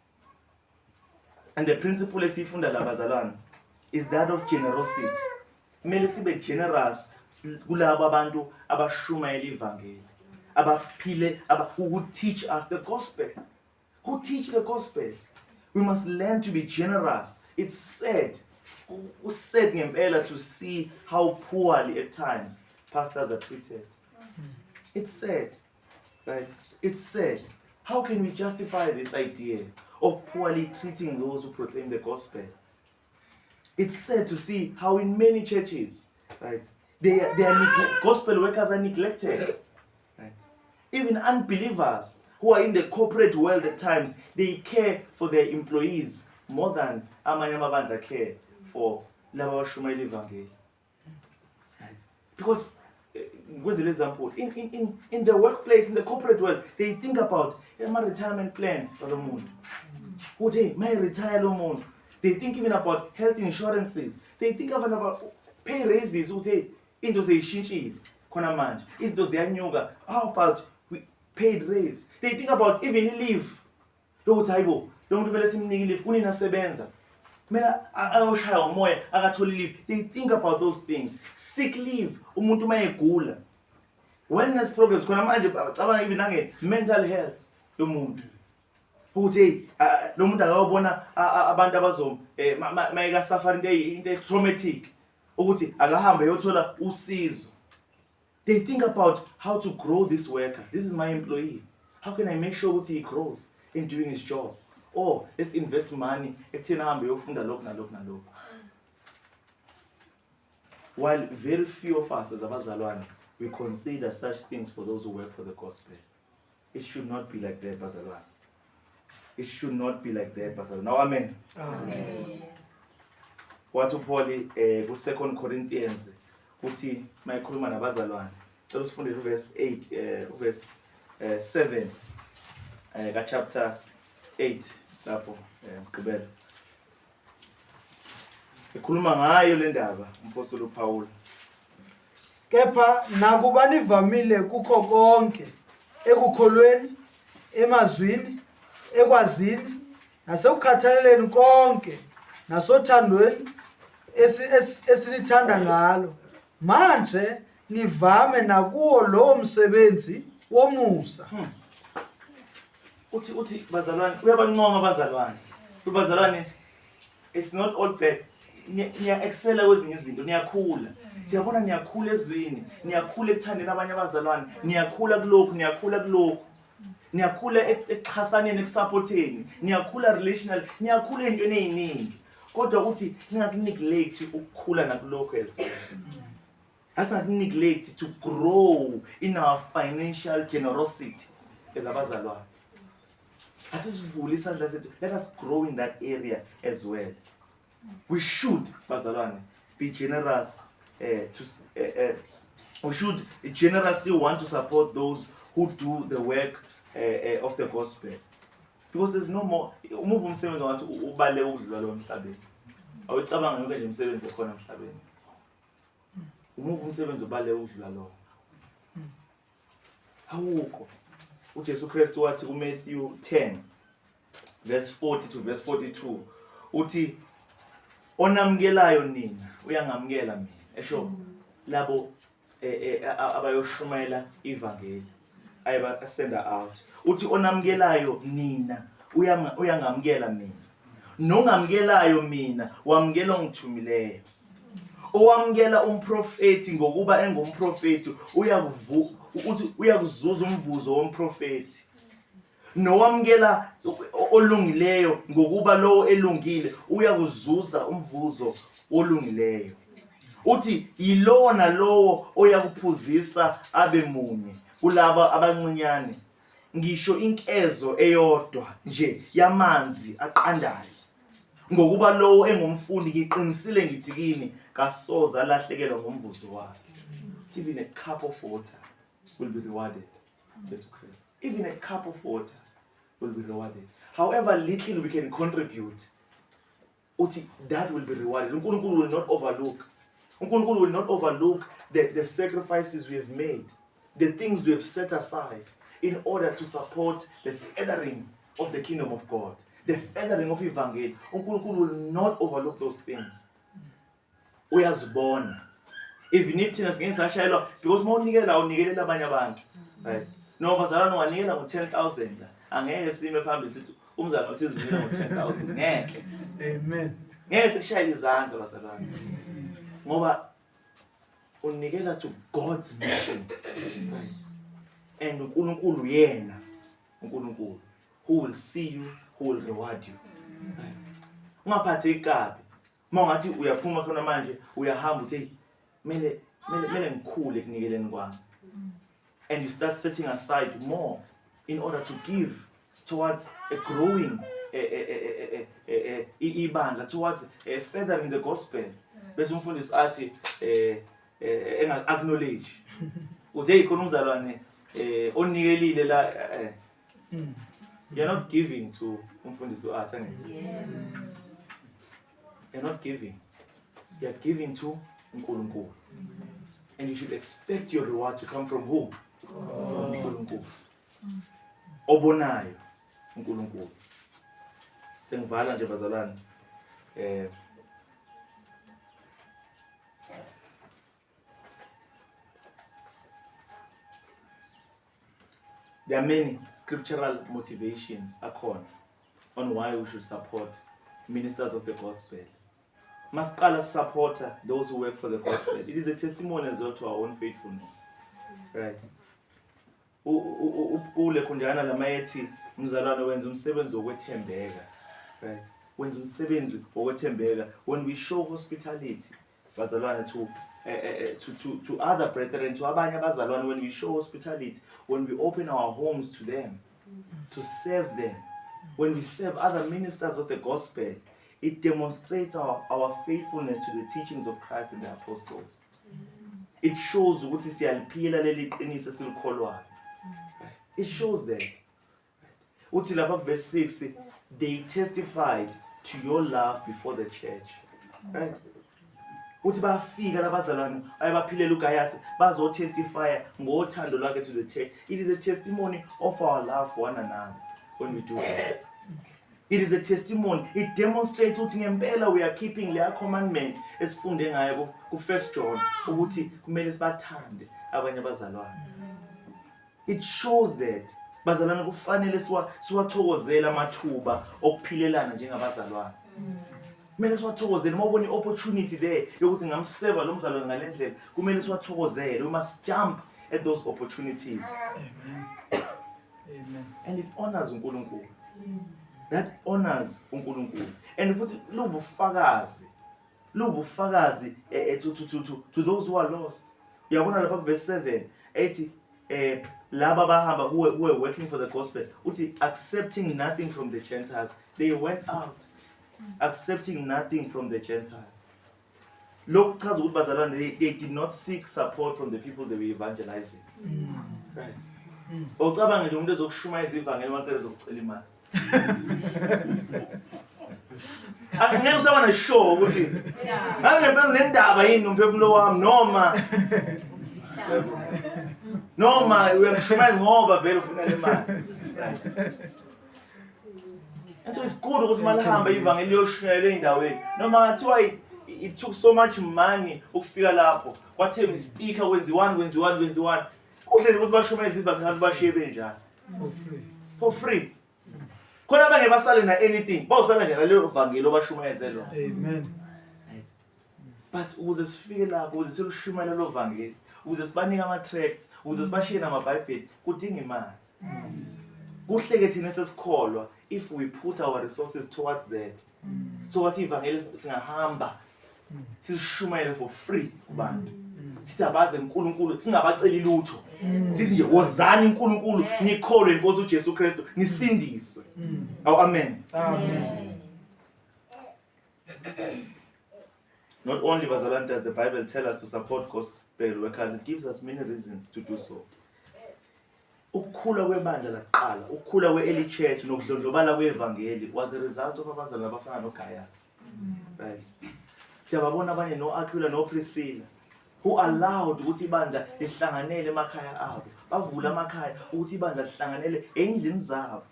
S1: And the principle esifunda la bazalwane is that of generosity. Kumele sibe generous kulabo abantu abashumayela ivangeli. Abaphile who teach us the gospel. Who teach the gospel. We must learn to be generous. It's sad. It's sad ngempela to see how poorly at times pastors are treated. It's sad. Right? It's sad. How can we justify this idea of poorly treating those who proclaim the gospel? It's sad to see how in many churches, right, gospel workers are neglected. Right? Even unbelievers who are in the corporate world at times, they care for their employees more than amanye amabandla care for laba abashumayela ivangeli. Right? Because where's the example? In the workplace, in the corporate world, they think about my retirement plans for the moon. Who say my retire lo moon? They think even about health insurances. They think even about pay raises. Who say into zeyishintshile khona manje. Izinto ziyanyuka. How about we paid raise? They think about even leave. Ukuthi hayibo, lo muntu vele simnike leave kunina sebenza. Mina ayoshaya umoya akatholi leave. They think about those things. Sick leave umuntu mayegula. Wellness problems khona manje bacabanga even nange mental health yomuntu. Ukuthi lo muntu akayobona abantu abazo mayeka suffer into traumatic ukuthi akahambe yothola usizo. They think about how to grow this worker. This is my employee. How can I make sure ukuthi he grows in doing his job? Or let's invest money ekuthina hambe yofunda lokho nalokho. While very few of us as abazalwane we consider such things for those who work for the gospel. It should not be like that, bazalwane. It should not be like that, bazalwane. Now, amen.
S2: Amen.
S1: What Paul ku 2 Corinthians uthi mayikhuluma nabazalwane. Cela sifunde verse 8 verse 7 ka chapter 8 lapho ngqibela. Ekhuluma ngayo le ndaba umpostoli uPaul.
S2: Kepha nakuba nivamile kukho konke ekukholweni, emazwini, ekwazini, nasekukhathaleleni konke, nasothandweni esilithanda ngalo. Manje nivame nakuwo lo msebenzi womusa.
S1: Uthi bazalwane uyabancoma bazalwane. Bazalwane, it's not all bad. Niya excel kwezinye izinto, niyakhula. Siyabona niyakhula ezweni, niyakhula ekuthandeni abanye abazalwane, niyakhula kulokho. Niyakhula ekuxhasaneni, ekusupporteni, niyakhula relational, niyakhula ezintweni eziningi. Kodwa uthi ningakuneglect ukukhula nakulokho ezweni. That's not neglect to grow in our financial generosity as abazalwane. Asisivule isandla sethu, let us grow in that area as well. We should, bazalwane, be generous. We should generously want to support those who do the work of the gospel, because there's no more. Umuva umsebenzi wathi ubale ukudlula lo emhlabeni. Awucabanga yonke nje umsebenzi ekhona emhlabeni. Umuva umsebenzi ubale ukudlula lo. Awukho. uJesu Kristu wathi kuMatthew 10 verse 40 to verse 42 uthi onamukelayo nina uyangamukela mina. Esho labo abayoshumayela ivangeli ayeba senda out. Uthi onamukelayo nina uyangamukela mina. Nongamukelayo mina wamukela ongithumileyo. Owamukela umprofeti ngokuba engumprofeti uyakuzuza umvuzo womprofeti. Nowamukela olungileyo ngokuba lo elungile uyakuzuza umvuzo olungileyo. Uthi yilona lowo oyakuphuzisa abe munye kulabo abancinyane. Ngisho inkezo eyodwa nje yamanzi aqandayo. Ngokuba lowo engumfundi ngiqinisile ngithi kini kasoza lahlekelwa ngomvuzo wakhe. Even a cup of water will be rewarded. Jesus Christ. Even a cup of water will be rewarded. However little we can contribute, that will be rewarded. uNkulunkulu will not overlook. uNkulunkulu will not overlook the sacrifices we have made, the things we have set aside in order to support the furthering of the kingdom of God, the furthering of Evangel. uNkulunkulu will not overlook those things. Uyazibona. Even if thina singeke sashayelwa, because mawunikela unikelela abanye abantu, right? No, bazalwane unganikela ngo-10,000 angeke sime phambili sithi umzalwane uthi izinikela ngo-10,000 ngeke.
S2: Amen.
S1: Ngeke sikushayele izandla bazalwane. Ngoba unikela to God's mission. Right? And uNkulunkulu yena, uNkulunkulu, who will see you, who will reward you. Right? Ungaphatheki kabi. Mawungathi uyaphuma khona manje uyahamba uthi mele ngikhule ekunikeleni kwami. And you start setting aside more in order to give towards a growing ibandla, towards furthering the gospel. Bese umfundisi athi acknowledge uthi hey khona umzalwane onikelile la you're not giving to umfundisi athi angithi. You're not giving. You're giving to uNkulunkulu. And you should expect your reward to come from who? From uNkulunkulu. Obonayo uNkulunkulu. Sengivala nje bazalwane. There are many scriptural motivations on why we should support ministers of the gospel. Masiqala support those who work for the gospel. It is a testimony as well to our own faithfulness. Right. Ule kundana lamayethi umzalwane wenza umsebenzi wokwethembeka. Right. Wenza umsebenzi wokwethembeka. When we show hospitality, bazalwane to other brethren, to abanye abazalwane, when we show hospitality, when we open our homes to them, to serve them, when we serve other ministers of the gospel, it demonstrates our faithfulness to the teachings of Christ and the apostles. It shows ukuthi siyaliphila leli qiniso esilkholwayo. It shows that. Uthi lapha verse 6, they testified to your love before the church. Right? Uthi bafika labazalwane ayabaphilela uGaius bazo testify ngothando lwakhe to the church. It is a testimony of our love for one another when we do that. It is a testimony. It demonstrates ukuthi ngempela we are keeping their commandment esifunde ngayo ku 1 John ukuthi kumele sibathande abanye abazalwane. It shows that bazalwane kufanele siwathokozela amathuba okuphilelana njengabazalwane. Kumele siwathokozele mawubona i-opportunity there yokuthi ngamseva lo mzalwane ngalendlela kumele siwathokozele. We must jump at those opportunities.
S2: Amen. Amen.
S1: And it honors uNkulunkulu. That honors uNkulunkulu. And futhi lubufakazi to those who are lost. Uyabona lapha verse 7 ethi laba bahamba who were working for the gospel uthi accepting nothing from the Gentiles. They went out accepting nothing from the Gentiles. Lokhu chaza ukuthi bazalwane they did not seek support from the people they were evangelizing. Right. Ucabanga nje umuntu ezokushumayeza ivangeli manje ezokucela imali. Angeke usabana show ukuthi angempela nendaba yini nomphefumulo wami noma uyangishumela ngoba vele ufuna le mali. And so it's good ukuthi malihamba ivangeli yoshayela endaweni noma ngathiwa it took so much money ukufika lapho wathenga ispeaker wenziwani kuhle ukuthi bashumayeze ivangeli bashiye benjani for free. Khona abangeke basale na anything bawusala nje naleyo vangeli obashumayezelo.
S2: Amen.
S1: Right. But ukuze sifike lapho ukuze silushumayela lo vangeli ukuze sibanike ama tracts ukuze sibashiye namabhayibheli kudinga imali. Kuhle ke thina sesikholwa if we put our resources towards that. So wathi ivangeli singahamba silishumayele for free kubantu. Sithi abaze uNkulunkulu singabaceli lutho. Sithi nje wozani uNkulunkulu nikholwe inkosi uJesu Kristu nisindiswe. Amen.
S2: Amen.
S1: Not only bazalwane does the Bible tell us to support gospel workers, it gives us many reasons to do so. Ukukhula kwebandla laqala, ukukhula kwe-early church nokudlondlobala kwevangeli was a result of abazalwane abafana noGaius. Right? Siyababona abanye no-Aquila no-Priscilla who allowed ukuthi ibandla lihlanganele emakhaya abo. Bavula amakhaya ukuthi ibandla lihlanganele endlini zabo.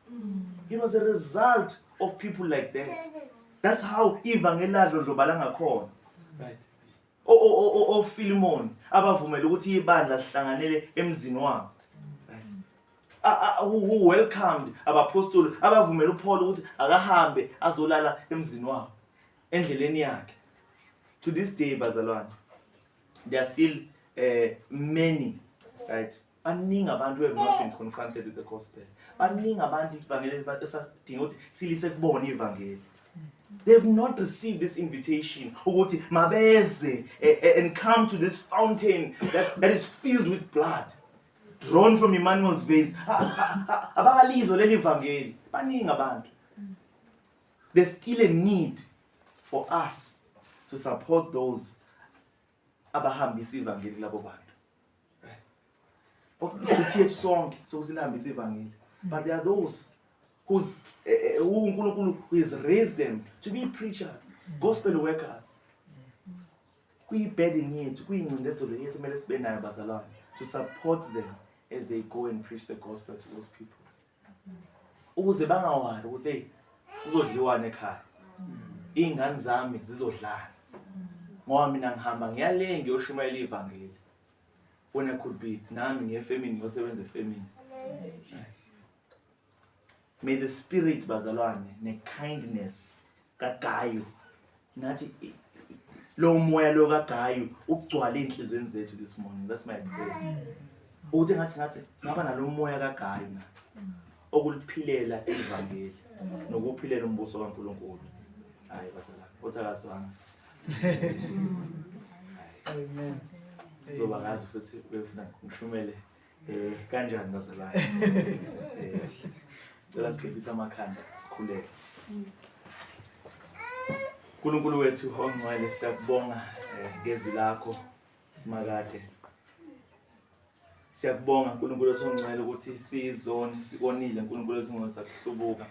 S1: It was a result of people like that. That's how ivangeli ladlondlobala ngakhona. Right? Philemon abavumela ukuthi ibandla lihlanganele emzini wabo. Who welcomed abapostoli abavumela uPaul ukuthi akahambe azolala emzini wabo endleleni yakhe. To this day bazalwane, there are still many, right? Baningi abantu who have not been confronted with the gospel. Baningi abantu ivangeli esadinga ukuthi silise kubona ivangeli. They have not received this invitation ukuthi mabeze and come to this fountain that is filled with blood, drawn from Emmanuel's veins. Abakalizwa leli vangeli. Baningi abantu. There's still a need for us to support those abahambisa ivangeli labo bantu. Okuthi sonke sokusilambisa ivangeli. But there are those who has raised them to be preachers, gospel workers. Kuyibhedeni yethu, kuyingcindezelo yethu kumele sibe nayo bazalwane to support them as they go and preach the gospel to those people. Ukuze bangawari ukuthi hey uzodliwana ekhaya. Ingane zami zizodlana. Ngoba mina ngihamba ngiyale ngiyoshumayela ivangeli. When I could be nami ngefemini ngosebenza efemini. May the spirit bazalwane ne-kindness kaGayo nathi lo moya lo kaGayo ugcwale inhlizweni zethu this morning. That's my prayer. Ukuthi ngathi singaba nalo moya kaGayo nathi okuliphilela ivangeli nokuphilela umbuso kaNkulunkulu. Hayi bazalwane uthakazwana.
S2: Amen.
S1: Zoba ngazi futhi befuna ngishumele kanjani bazalwane. Let's give some amakhanda sikhuleke. Nkulunkulu wethu ongcwele siyakubonga ngezwi lakho simakade. Siyakubonga Nkulunkulu wethu ongcwele ukuthi sizone sikonile Nkulunkulu wethu ngosakuhlubuka.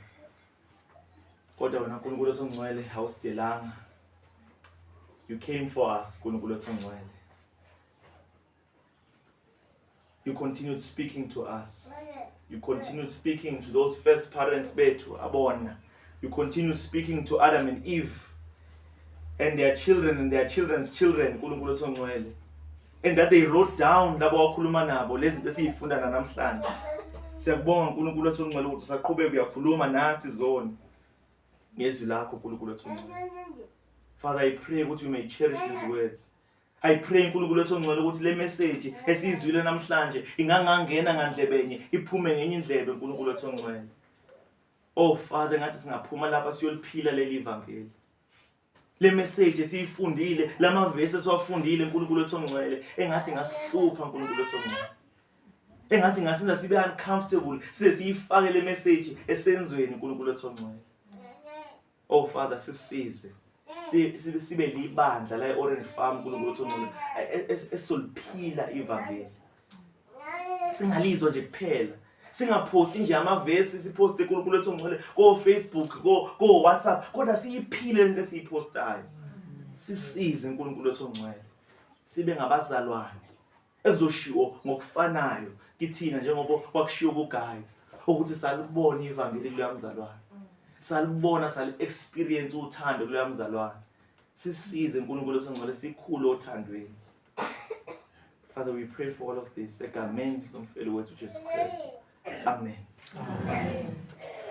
S1: Kodwa wena Nkulunkulu wethu ongcwele awusidelanga. You came for us Nkulunkulu wethu ongcwele. You continued speaking to us. You continued speaking to those first parents bethu abona. You continued speaking to Adam and Eve and their children and their children's children Nkulunkulu wethu ongcwele. And that they wrote down labo wakhuluma nabo lezi zinto esifunda namhlanje. Siyakubonga Nkulunkulu wethu ongcwele ukuthi usaqhubeka uyakhuluma nathi zone ngezwi lakho Nkulunkulu wethu ongcwele. Father, I pray that you may cherish these words. I pray Nkulunkulu wethu ongcwele ukuthi le message esizwile namhlanje ingangangena ngandlebenye iphume ngenye indlebe Nkulunkulu wethu ongcwele. Oh Father, ngathi singaphuma lapha siyoliphila leli ivangeli. Le message esiyifundile, lama verse esiwafundile Nkulunkulu wethu ongcwele engathi ngasihlupha Nkulunkulu wethu ongcwele. Engathi ngasenza sibe uncomfortable sesiyifake le message esenzweni Nkulunkulu wethu ongcwele. Oh Father, sisize. Sibe libandla la Orange Farm Nkulunkulu wethu ongcwele esoliphila ivangeli. Singalizwa nje kuphela. Singaposti nje amavesi siposte Nkulunkulu wethu ongcwele ko Facebook ko WhatsApp kodwa siyiphile lento esiyipostayo. Sisize Nkulunkulu wethu ongcwele. Sibe ngabazalwane ekuzoshiwo ngokufanayo kithina njengoba kwakushiwo kuGayo ukuthi salibona ivangeli kulo mzalwane. Salibona experience uthando kulo mzalwane. Sisize Nkulunkulu wethu ongcwele sikhulu othandweni. Father, we pray for all of this egameni lomfeli wethu Jesus Christ. Amen.
S2: Amen.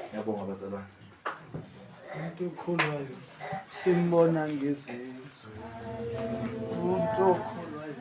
S1: Ngiyabonga bazalwane.
S2: Umuntu okholwayo simbona ngezinzo. Umuntu okholwayo